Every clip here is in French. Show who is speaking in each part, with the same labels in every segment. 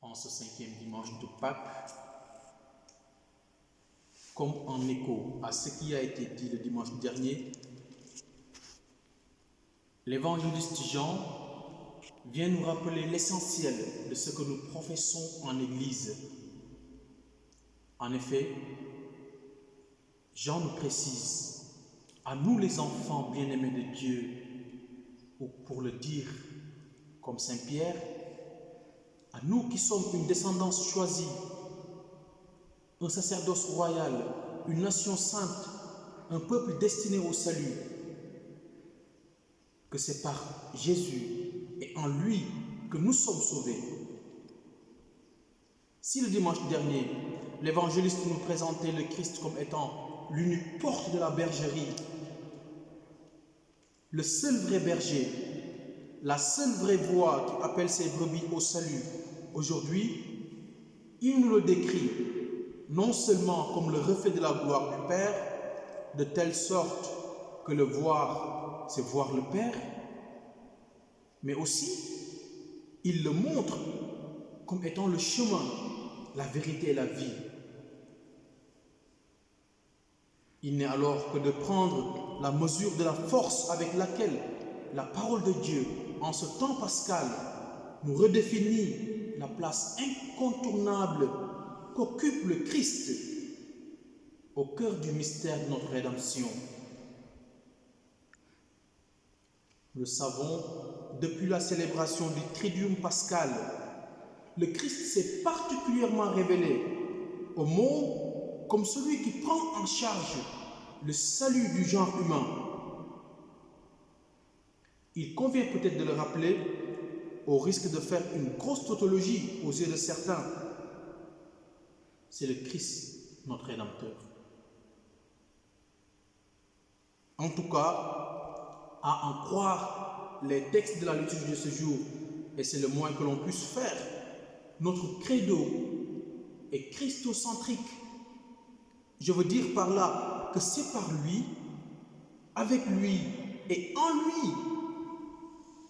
Speaker 1: en ce 5e dimanche de Pâques, comme en écho à ce qui a été dit le dimanche dernier, l'évangéliste Jean vient nous rappeler l'essentiel de ce que nous professons en Église. En effet, Jean nous précise, à nous les enfants bien-aimés de Dieu, ou pour le dire comme Saint Pierre, à nous qui sommes une descendance choisie, un sacerdoce royal, une nation sainte, un peuple destiné au salut, que c'est par Jésus et en lui que nous sommes sauvés. Si le dimanche dernier, l'évangéliste nous présentait le Christ comme étant l'unique porte de la bergerie, le seul vrai berger, la seule vraie voix qui appelle ses brebis au salut, aujourd'hui, il nous le décrit non seulement comme le reflet de la gloire du Père, de telle sorte que le voir, c'est voir le Père, mais aussi, il le montre comme étant le chemin, la vérité et la vie. Il n'est alors que de prendre la mesure de la force avec laquelle la parole de Dieu, en ce temps pascal, nous redéfinit la place incontournable qu'occupe le Christ au cœur du mystère de notre rédemption. Nous le savons, depuis la célébration du Triduum pascal, le Christ s'est particulièrement révélé au monde comme celui qui prend en charge le salut du genre humain. Il convient peut-être de le rappeler au risque de faire une grosse tautologie aux yeux de certains. C'est le Christ, notre Rédempteur. En tout cas, à en croire les textes de la liturgie de ce jour, et c'est le moins que l'on puisse faire, notre credo est christocentrique. Je veux dire par là que c'est par lui, avec lui et en lui,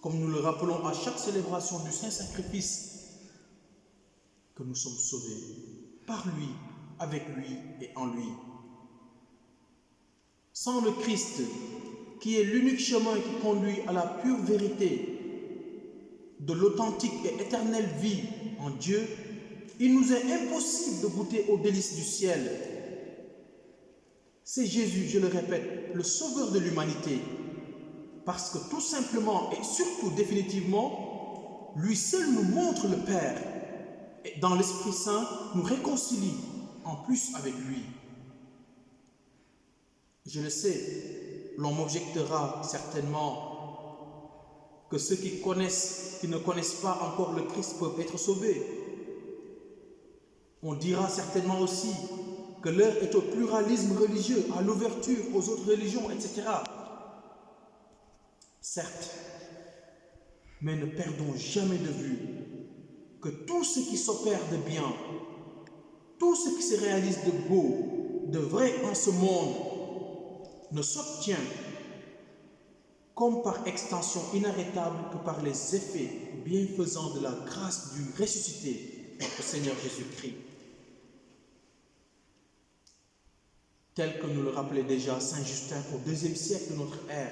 Speaker 1: comme nous le rappelons à chaque célébration du Saint-Sacrifice, que nous sommes sauvés. Par lui, avec lui et en lui. Sans le Christ, qui est l'unique chemin qui conduit à la pure vérité de l'authentique et éternelle vie en Dieu, il nous est impossible de goûter aux délices du ciel. C'est Jésus, je le répète, le sauveur de l'humanité, parce que tout simplement et surtout définitivement, lui seul nous montre le Père et dans l'Esprit Saint nous réconcilie en plus avec lui. Je le sais, l'on m'objectera certainement que ceux qui ne connaissent pas encore le Christ peuvent être sauvés. On dira certainement aussi que l'heure est au pluralisme religieux, à l'ouverture aux autres religions, etc. Certes, mais ne perdons jamais de vue que tout ce qui s'opère de bien, tout ce qui se réalise de beau, de vrai en ce monde, ne s'obtient comme par extension inarrêtable que par les effets bienfaisants de la grâce du ressuscité, notre Seigneur Jésus-Christ. Tel que nous le rappelait déjà Saint Justin au IIe siècle de notre ère.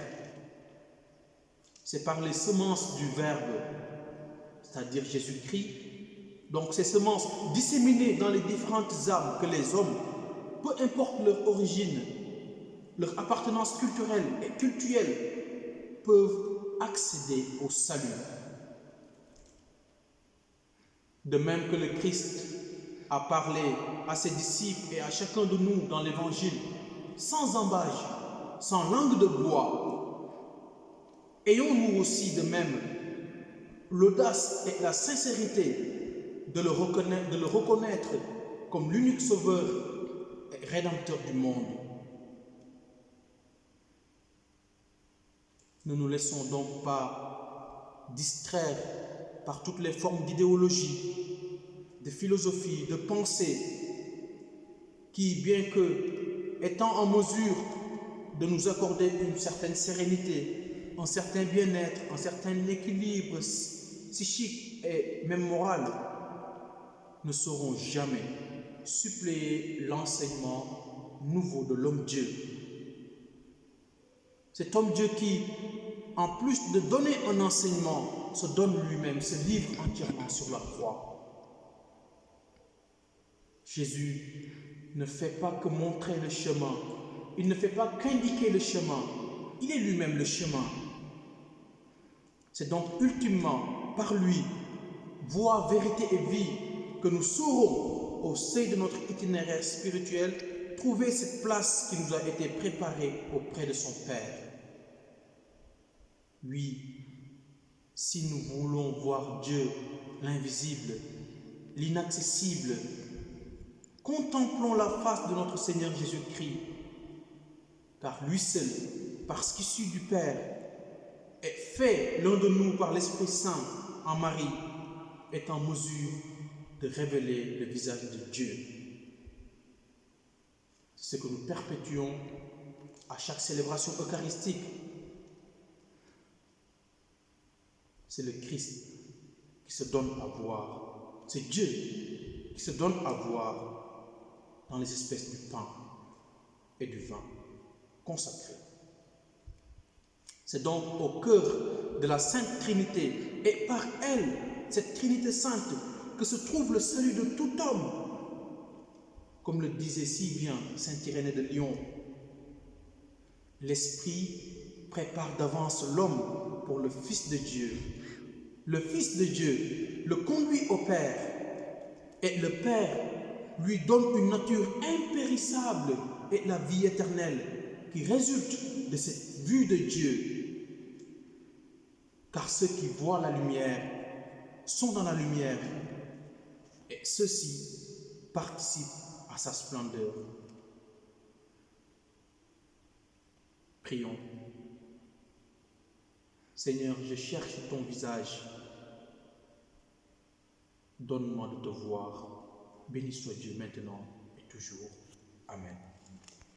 Speaker 1: C'est par les semences du Verbe, c'est-à-dire Jésus-Christ, donc ces semences disséminées dans les différentes âmes que les hommes, peu importe leur origine, leur appartenance culturelle et cultuelle, peuvent accéder au salut. De même que le Christ a parlé à ses disciples et à chacun de nous dans l'Évangile, sans embâge, sans langue de bois, ayons-nous aussi de même l'audace et la sincérité de le reconnaître comme l'unique sauveur et rédempteur du monde. Ne nous laissons donc pas distraire par toutes les formes d'idéologie, de philosophie, de pensée, qui, bien que étant en mesure de nous accorder une certaine sérénité, un certain bien-être, un certain équilibre psychique et même moral, ne sauront jamais suppléer l'enseignement nouveau de l'homme-dieu. Cet homme-dieu qui, en plus de donner un enseignement, se donne lui-même, se livre entièrement sur la croix. Jésus ne fait pas que montrer le chemin, il ne fait pas qu'indiquer le chemin, il est lui-même le chemin. C'est donc ultimement par lui, voie, vérité et vie, que nous saurons, au sein de notre itinéraire spirituel, trouver cette place qui nous a été préparée auprès de son Père. Oui, si nous voulons voir Dieu, l'invisible, l'inaccessible, contemplons la face de notre Seigneur Jésus-Christ, car lui seul, parce qu'issu du Père, est fait l'un de nous par l'Esprit Saint en Marie, est en mesure de révéler le visage de Dieu. C'est ce que nous perpétuons à chaque célébration eucharistique. C'est le Christ qui se donne à voir. C'est Dieu qui se donne à voir dans les espèces du pain et du vin consacrés. C'est donc au cœur de la Sainte Trinité et par elle, cette Trinité Sainte, que se trouve le salut de tout homme. Comme le disait si bien saint Irénée de Lyon, l'Esprit prépare d'avance l'homme pour le Fils de Dieu. Le Fils de Dieu le conduit au Père et le Père lui donne une nature impérissable et la vie éternelle qui résulte de cette vue de Dieu. Car ceux qui voient la lumière sont dans la lumière et ceux-ci participent à sa splendeur. Prions. Seigneur, je cherche ton visage. Donne-moi de te voir. Béni soit Dieu maintenant et toujours. Amen.